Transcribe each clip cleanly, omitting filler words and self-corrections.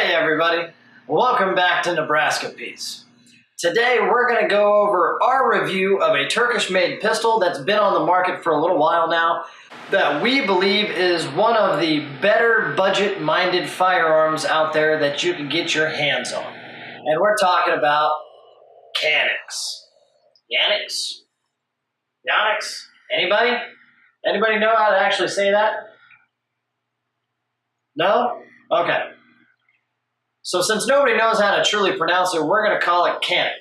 Hey everybody, welcome back to Nebraska Piece. Today we're going to go over our review of a Turkish made pistol that's been on the market for a little while now that we believe is one of the better budget minded firearms out there that you can get your hands on. And we're talking about Caniks. Yaniks? Anybody? Anybody know how to actually say that? No? Okay. So since nobody knows how to truly pronounce it, we're going to call it Canik.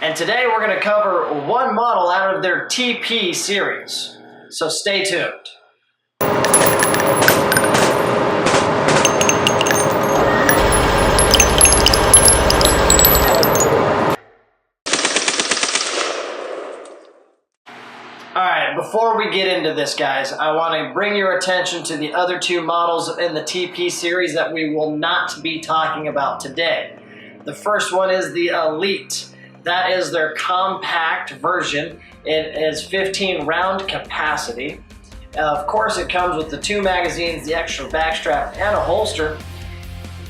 And today we're going to cover one model out of their TP series. So stay tuned. Alright, before we get into this, guys, I want to bring your attention to the other two models in the TP series that we will not be talking about today. The first one is the Elite. That is their compact version. It is 15 round capacity. Of course, it comes with the 2 magazines, the extra backstrap, and a holster.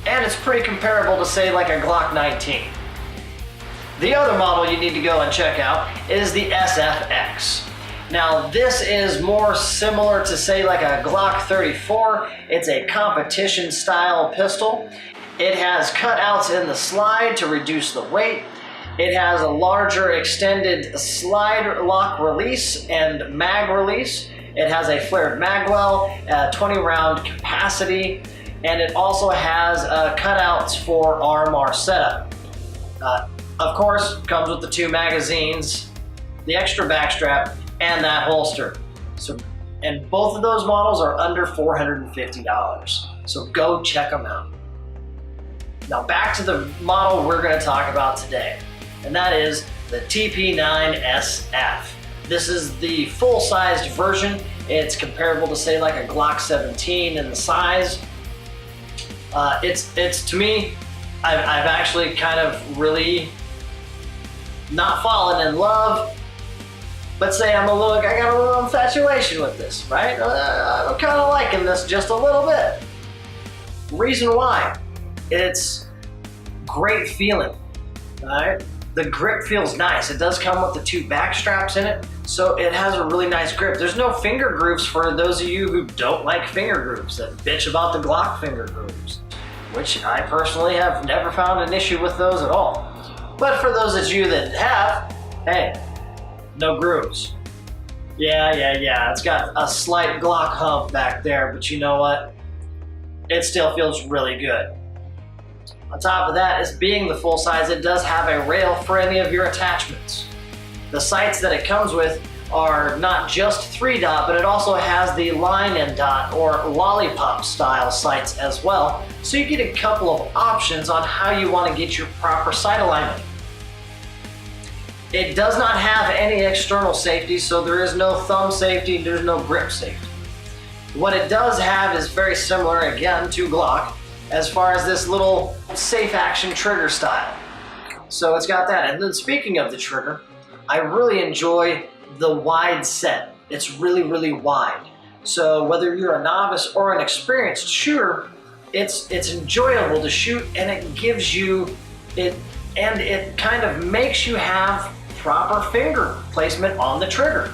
And it's pretty comparable to, say, like a Glock 19. The other model you need to go and check out is the SFX. Now this is more similar to, say, like a Glock 34. It's a competition style pistol. It has cutouts in the slide to reduce the weight. It has a larger extended slide lock release and mag release. It has a flared mag well, 20 round capacity, and it also has cutouts for RMR setup. Of course, comes with the 2 magazines, the extra backstrap, and that holster. And both of those models are under $450. So go check them out. Now back to the model we're going to talk about today, and that is the TP9SF. This is the full-sized version. It's comparable to, say, like a Glock 17 in the size. It's to me, I've actually kind of really not fallen in love, but say I got a little infatuation with this, right? I'm kind of liking this just a little bit. Reason why? It's great feeling, all right? The grip feels nice. It does come with the 2 back straps in it, so it has a really nice grip. There's no finger grooves for those of you who don't like finger grooves, that bitch about the Glock finger grooves, which I personally have never found an issue with those at all. But for those of you that have, hey, no grooves. Yeah, it's got a slight Glock hump back there, but you know what? It still feels really good. On top of that, as being the full size, it does have a rail for any of your attachments. The sights that it comes with are not just 3-dot, but it also has the line and dot or lollipop style sights as well. So you get a couple of options on how you want to get your proper sight alignment. It does not have any external safety, so there is no thumb safety, there's no grip safety. What it does have is very similar, again, to Glock, as far as this little safe action trigger style. So it's got that. And then speaking of the trigger, I really enjoy the wide set. It's really, really wide. So whether you're a novice or an experienced shooter, it's enjoyable to shoot, and it gives you it, and it kind of makes you have proper finger placement on the trigger.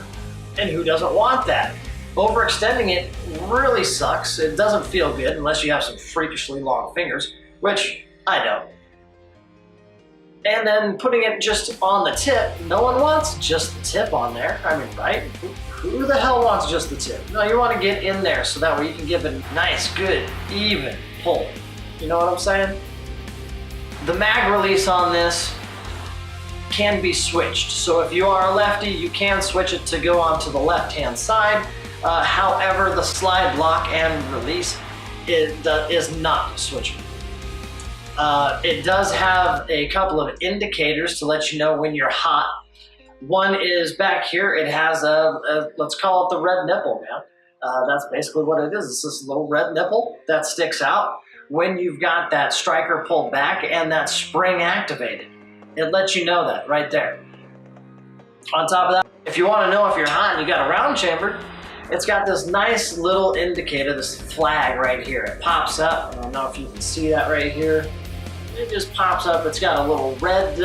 And who doesn't want that? Overextending it really sucks. It doesn't feel good unless you have some freakishly long fingers, which I don't. And then putting it just on the tip, no one wants just the tip on there. I mean, right? Who the hell wants just the tip? No, you want to get in there so that way you can give a nice, good, even pull. You know what I'm saying? The mag release on this can be switched. So if you are a lefty, you can switch it to go onto the left-hand side. However, the slide lock and release is not switchable. It does have a couple of indicators to let you know when you're hot. One is back here. It has let's call it the red nipple, man. That's basically what it is. It's this little red nipple that sticks out when you've got that striker pulled back and that spring activated. It lets you know that right there. On top of that, if you want to know if you're hot and you got a round chamber, it's got this nice little indicator, this flag right here. It pops up. I don't know if you can see that right here. It just pops up. It's got a little red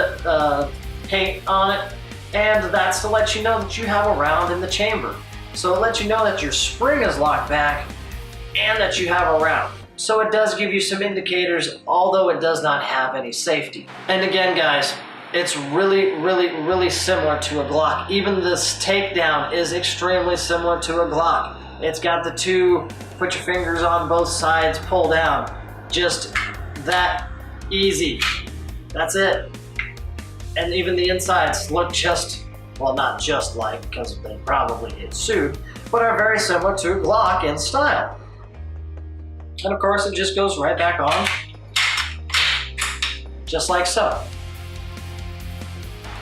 paint on it, and that's to let you know that you have a round in the chamber. So it lets you know that your spring is locked back and that you have a round. So it does give you some indicators, although it does not have any safety. And again, guys, it's really similar to a Glock. Even this takedown is extremely similar to a Glock. It's got the two, put your fingers on both sides, pull down. Just that easy. That's it. And even the insides look just, well, not just like, because they probably get sued, but are very similar to Glock in style. And of course, it just goes right back on, just like so.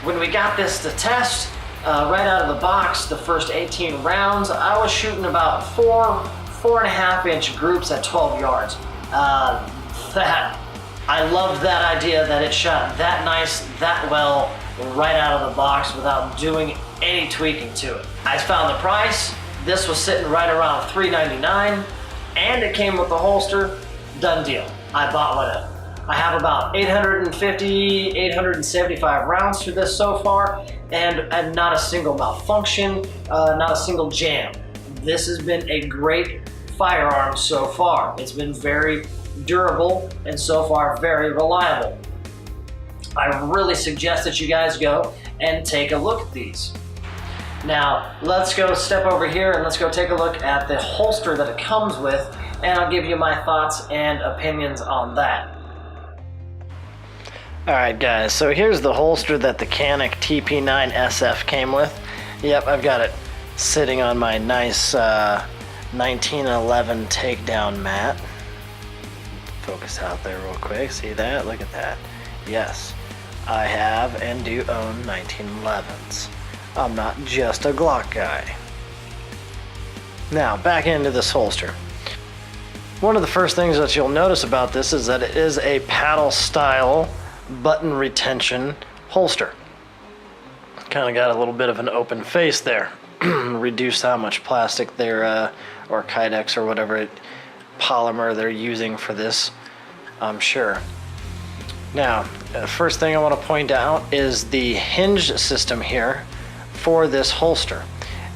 When we got this to test, right out of the box, the first 18 rounds, I was shooting about 4.5 inch groups at 12 yards. I love that idea that it shot that nice, that well, right out of the box without doing any tweaking to it. I found the price. This was sitting right around $399, and it came with the holster. Done deal. I bought one of them. I have about 850, 875 rounds through this so far, and not a single malfunction, not a single jam. This has been a great firearm so far. It's been very durable and so far very reliable. I really suggest that you guys go and take a look at these. Now, let's go step over here and let's go take a look at the holster that it comes with, and I'll give you my thoughts and opinions on that. Alright guys, so here's the holster that the Canik TP9SF came with. Yep, I've got it sitting on my nice 1911 takedown mat. Focus out there real quick, see that? Look at that. Yes, I have and do own 1911s. I'm not just a Glock guy. Now, back into this holster. One of the first things that you'll notice about this is that it is a paddle style button retention holster. Kind of got a little bit of an open face there. Reduce how much plastic they're, or Kydex or whatever polymer they're using for this, I'm sure. Now, the first thing I want to point out is the hinge system here for this holster.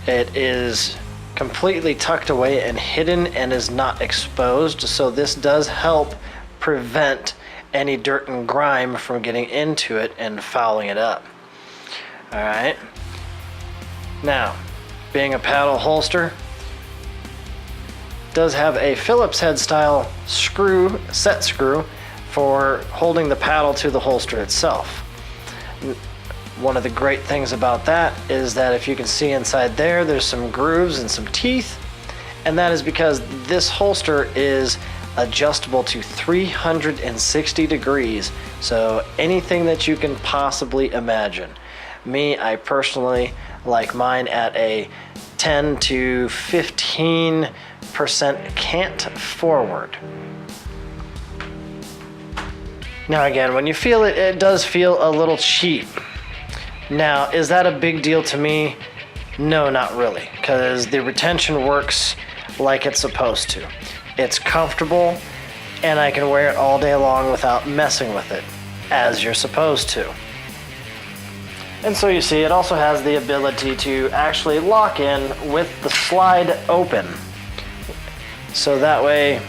It is completely tucked away and hidden and is not exposed, so this does help prevent any dirt and grime from getting into it and fouling it up. Alright. Now, being a paddle holster, does have a Phillips head style screw, set screw, for holding the paddle to the holster itself. One of the great things about that is that if you can see inside there, there's some grooves and some teeth, and that is because this holster is adjustable to 360 degrees, so anything that you can possibly imagine. Me, I personally like mine at a 10 to 15% cant forward. Now again, when you feel it, it does feel a little cheap. Now, is that a big deal to me? No, not really, because the retention works like it's supposed to. It's comfortable, and I can wear it all day long without messing with it, as you're supposed to. And so you see, it also has the ability to actually lock in with the slide open. So that way,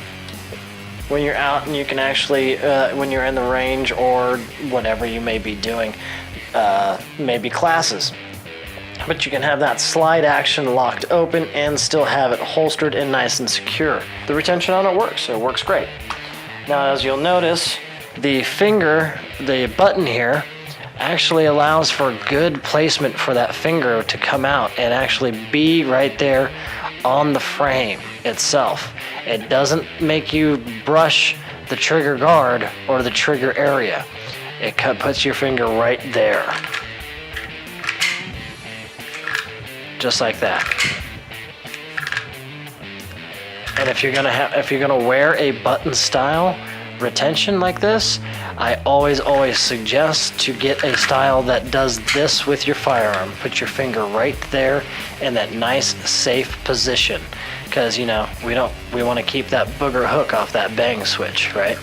when you're out and you can actually, when you're in the range or whatever you may be doing, maybe classes. But you can have that slide action locked open and still have it holstered and nice and secure. The retention on it works, so it works great. Now, as you'll notice, the finger, the button here, actually allows for good placement for that finger to come out and actually be right there on the frame itself. It doesn't make you brush the trigger guard or the trigger area. It puts your finger right there. Just like that. And if you're gonna wear a button style, retention like this, I always suggest to get a style that does this with your firearm. Put your finger right there in that nice safe position, because you know we want to keep that booger hook off that bang switch, right?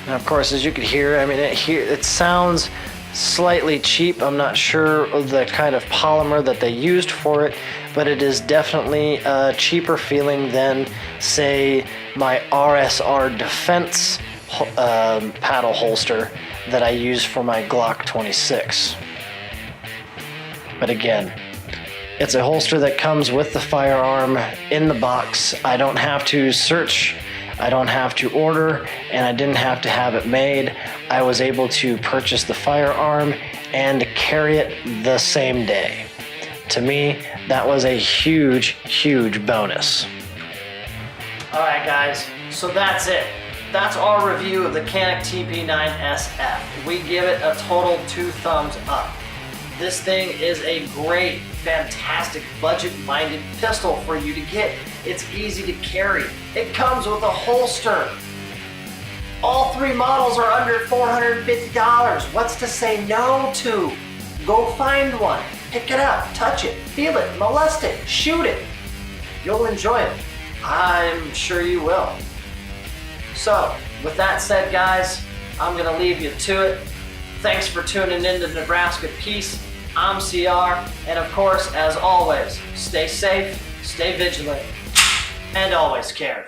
And of course, as you could hear, I mean, it sounds slightly cheap. I'm not sure of the kind of polymer that they used for it, but it is definitely a cheaper feeling than, say, my RSR Defense paddle holster that I use for my Glock 26. But again, it's a holster that comes with the firearm in the box. I don't have to search, I don't have to order, and I didn't have to have it made. I was able to purchase the firearm and carry it the same day. To me, that was a huge bonus. All right, guys, so that's it. That's our review of the Canik TP9SF. We give it a total 2 thumbs up. This thing is a great, fantastic, budget-minded pistol for you to get. It's easy to carry. It comes with a holster. All 3 models are under $450. What's to say no to? Go find one. Pick it up, touch it, feel it, molest it, shoot it. You'll enjoy it. I'm sure you will. So, with that said, guys, I'm gonna leave you to it. Thanks for tuning in to Nebraska Peace. I'm CR, and of course, as always, stay safe, stay vigilant, and always carry.